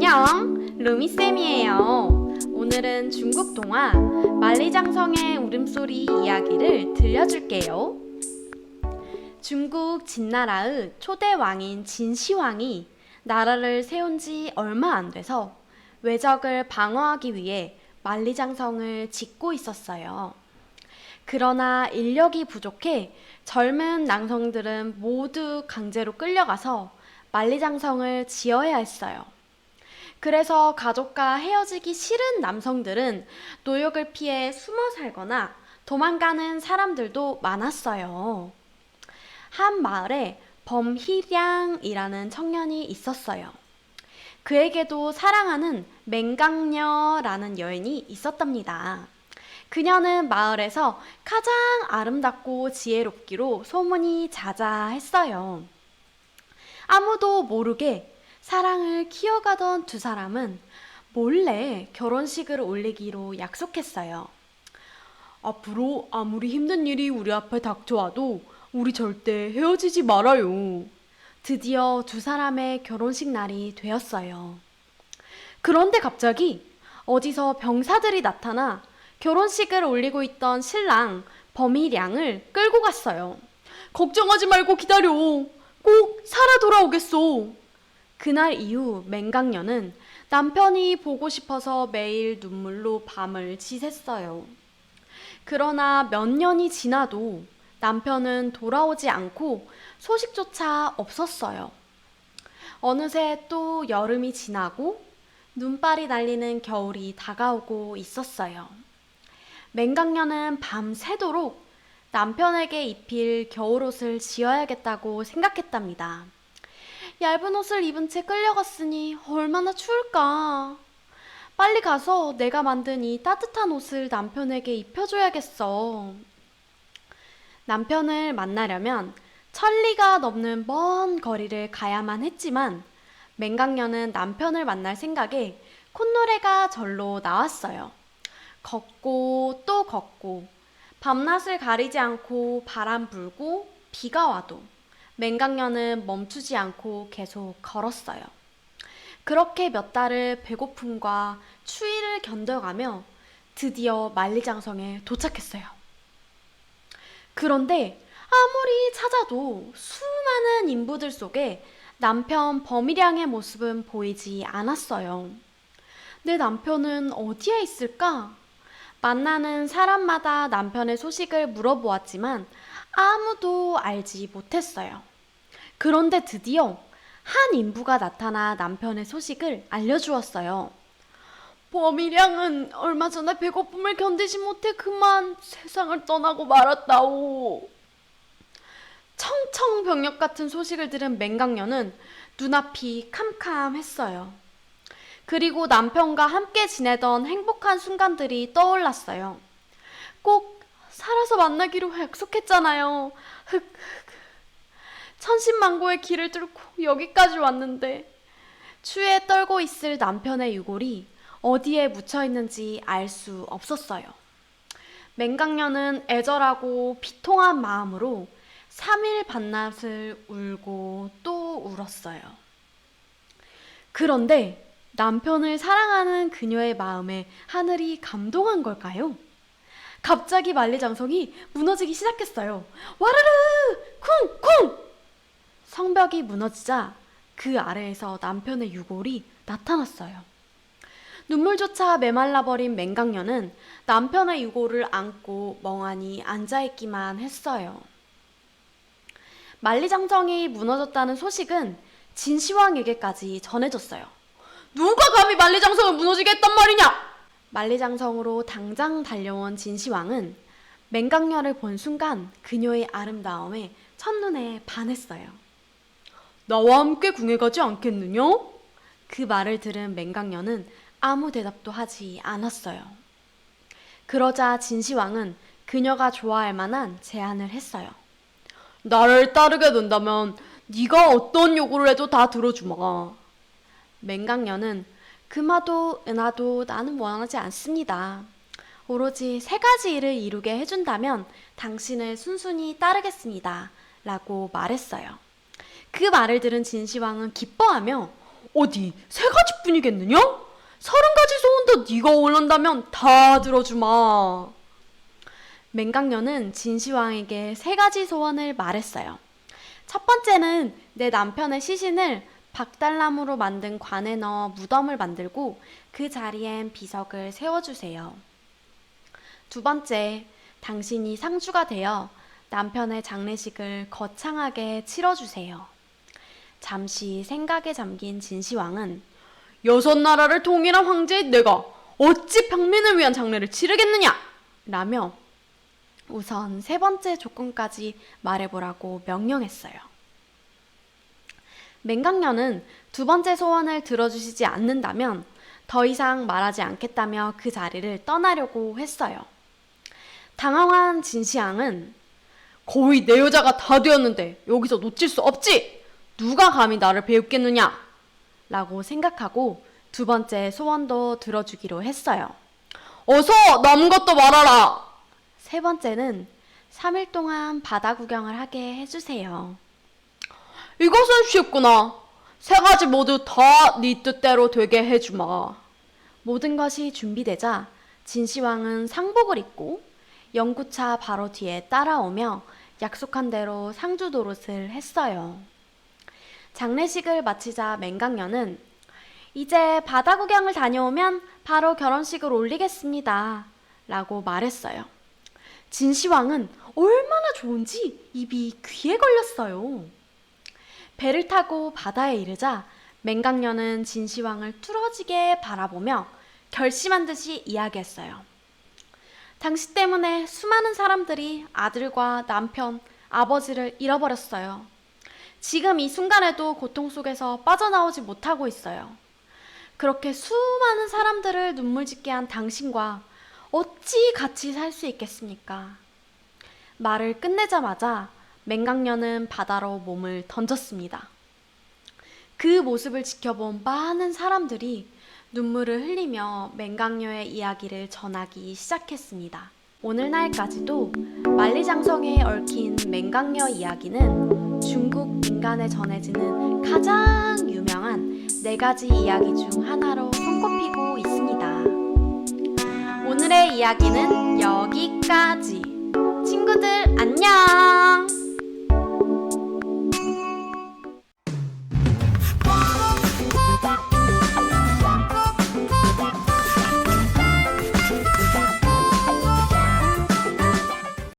안녕, 루미쌤이에요. 오늘은 중국 동화 만리장성의 울음소리 이야기를 들려줄게요. 중국 진나라의 초대 왕인 진시황이 나라를 세운 지 얼마 안 돼서 외적을 방어하기 위해 만리장성을 짓고 있었어요. 그러나 인력이 부족해 젊은 낭성들은 모두 강제로 끌려가서 만리장성을 지어야 했어요. 그래서 가족과 헤어지기 싫은 남성들은 노역을 피해 숨어 살거나 도망가는 사람들도 많았어요. 한 마을에 범희량이라는 청년이 있었어요. 그에게도 사랑하는 맹강녀라는 여인이 있었답니다. 그녀는 마을에서 가장 아름답고 지혜롭기로 소문이 자자했어요. 아무도 모르게 사랑을 키워가던 두 사람은 몰래 결혼식을 올리기로 약속했어요. 앞으로 아무리 힘든 일이 우리 앞에 닥쳐와도 우리 절대 헤어지지 말아요. 드디어 두 사람의 결혼식 날이 되었어요. 그런데 갑자기 어디서 병사들이 나타나 결혼식을 올리고 있던 신랑 범이량을 끌고 갔어요. 걱정하지 말고 기다려. 꼭 살아 돌아오겠소. 그날 이후 맹강녀는 남편이 보고 싶어서 매일 눈물로 밤을 지샜어요. 그러나 몇 년이 지나도 남편은 돌아오지 않고 소식조차 없었어요. 어느새 또 여름이 지나고 눈발이 날리는 겨울이 다가오고 있었어요. 맹강녀는 밤새도록 남편에게 입힐 겨울옷을 지어야겠다고 생각했답니다. 얇은 옷을 입은 채 끌려갔으니 얼마나 추울까. 빨리 가서 내가 만든 이 따뜻한 옷을 남편에게 입혀줘야겠어. 남편을 만나려면 천리가 넘는 먼 거리를 가야만 했지만 맹강녀는 남편을 만날 생각에 콧노래가 절로 나왔어요. 걷고 또 걷고 밤낮을 가리지 않고 바람 불고 비가 와도 맹강녀는 멈추지 않고 계속 걸었어요. 그렇게 몇 달을 배고픔과 추위를 견뎌가며 드디어 만리장성에 도착했어요. 그런데 아무리 찾아도 수많은 인부들 속에 남편 범이량의 모습은 보이지 않았어요. 내 남편은 어디에 있을까? 만나는 사람마다 남편의 소식을 물어보았지만 아무도 알지 못했어요. 그런데 드디어 한 인부가 나타나 남편의 소식을 알려주었어요. 범이량은 얼마 전에 배고픔을 견디지 못해 그만 세상을 떠나고 말았다오. 청청병력 같은 소식을 들은 맹강녀는 눈앞이 캄캄했어요. 그리고 남편과 함께 지내던 행복한 순간들이 떠올랐어요. 꼭 살아서 만나기로 약속했잖아요. 천신만고의 길을 뚫고 여기까지 왔는데 추위에 떨고 있을 남편의 유골이 어디에 묻혀있는지 알 수 없었어요. 맹강녀는 애절하고 비통한 마음으로 3일 밤낮을 울고 또 울었어요. 그런데 남편을 사랑하는 그녀의 마음에 하늘이 감동한 걸까요? 갑자기 만리장성이 무너지기 시작했어요. 와르르! 쿵쿵! 성벽이 무너지자 그 아래에서 남편의 유골이 나타났어요. 눈물조차 메말라버린 맹강녀는 남편의 유골을 안고 멍하니 앉아있기만 했어요. 만리장성이 무너졌다는 소식은 진시황에게까지 전해졌어요. 누가 감히 만리장성을 무너지게 했단 말이냐! 만리장성으로 당장 달려온 진시황은 맹강녀를 본 순간 그녀의 아름다움에 첫눈에 반했어요. 나와 함께 궁에 가지 않겠느냐? 그 말을 들은 맹강녀는 아무 대답도 하지 않았어요. 그러자 진시황은 그녀가 좋아할 만한 제안을 했어요. 나를 따르게 된다면 네가 어떤 요구를 해도 다 들어주마. 맹강녀는 금화도 은화도 나는 원하지 않습니다. 오로지 3가지 일을 이루게 해준다면 당신을 순순히 따르겠습니다. 라고 말했어요. 그 말을 들은 진시황은 기뻐하며 어디 3가지뿐이겠느냐? 30가지 소원도 네가 원한다면 다 들어주마. 맹강녀는 진시황에게 3가지 소원을 말했어요. 첫 번째는 내 남편의 시신을 박달나무로 만든 관에 넣어 무덤을 만들고 그 자리엔 비석을 세워주세요. 두 번째, 당신이 상주가 되어 남편의 장례식을 거창하게 치러주세요. 잠시 생각에 잠긴 진시황은 6나라를 통일한 황제인 내가 어찌 평민을 위한 장례를 치르겠느냐! 라며 우선 3번째 조건까지 말해보라고 명령했어요. 맹강녀는 2번째 소원을 들어주시지 않는다면 더 이상 말하지 않겠다며 그 자리를 떠나려고 했어요. 당황한 진시황은 거의 내 여자가 다 되었는데 여기서 놓칠 수 없지! 누가 감히 나를 배웁겠느냐! 라고 생각하고 2번째 소원도 들어주기로 했어요. 어서 남은 것도 말하라! 3번째는 3일 동안 바다 구경을 하게 해주세요. 이것은 쉽구나. 3가지 모두 다 네 뜻대로 되게 해주마. 모든 것이 준비되자 진시황은 상복을 입고 연구차 바로 뒤에 따라오며 약속한 대로 상주 노릇을 했어요. 장례식을 마치자 맹강녀는 이제 바다 구경을 다녀오면 바로 결혼식을 올리겠습니다. 라고 말했어요. 진시황은 얼마나 좋은지 입이 귀에 걸렸어요. 배를 타고 바다에 이르자 맹강녀는 진시황을 뚫어지게 바라보며 결심한 듯이 이야기했어요. 당신 때문에 수많은 사람들이 아들과 남편, 아버지를 잃어버렸어요. 지금 이 순간에도 고통 속에서 빠져나오지 못하고 있어요. 그렇게 수많은 사람들을 눈물 짓게 한 당신과 어찌 같이 살 수 있겠습니까? 말을 끝내자마자 맹강녀는 바다로 몸을 던졌습니다. 그 모습을 지켜본 많은 사람들이 눈물을 흘리며 맹강녀의 이야기를 전하기 시작했습니다. 오늘날까지도 만리장성에 얽힌 맹강녀 이야기는 중국 민간에 전해지는 가장 유명한 4가지 이야기 중 하나로 손꼽히고 있습니다. 오늘의 이야기는 여기까지. 친구들 안녕!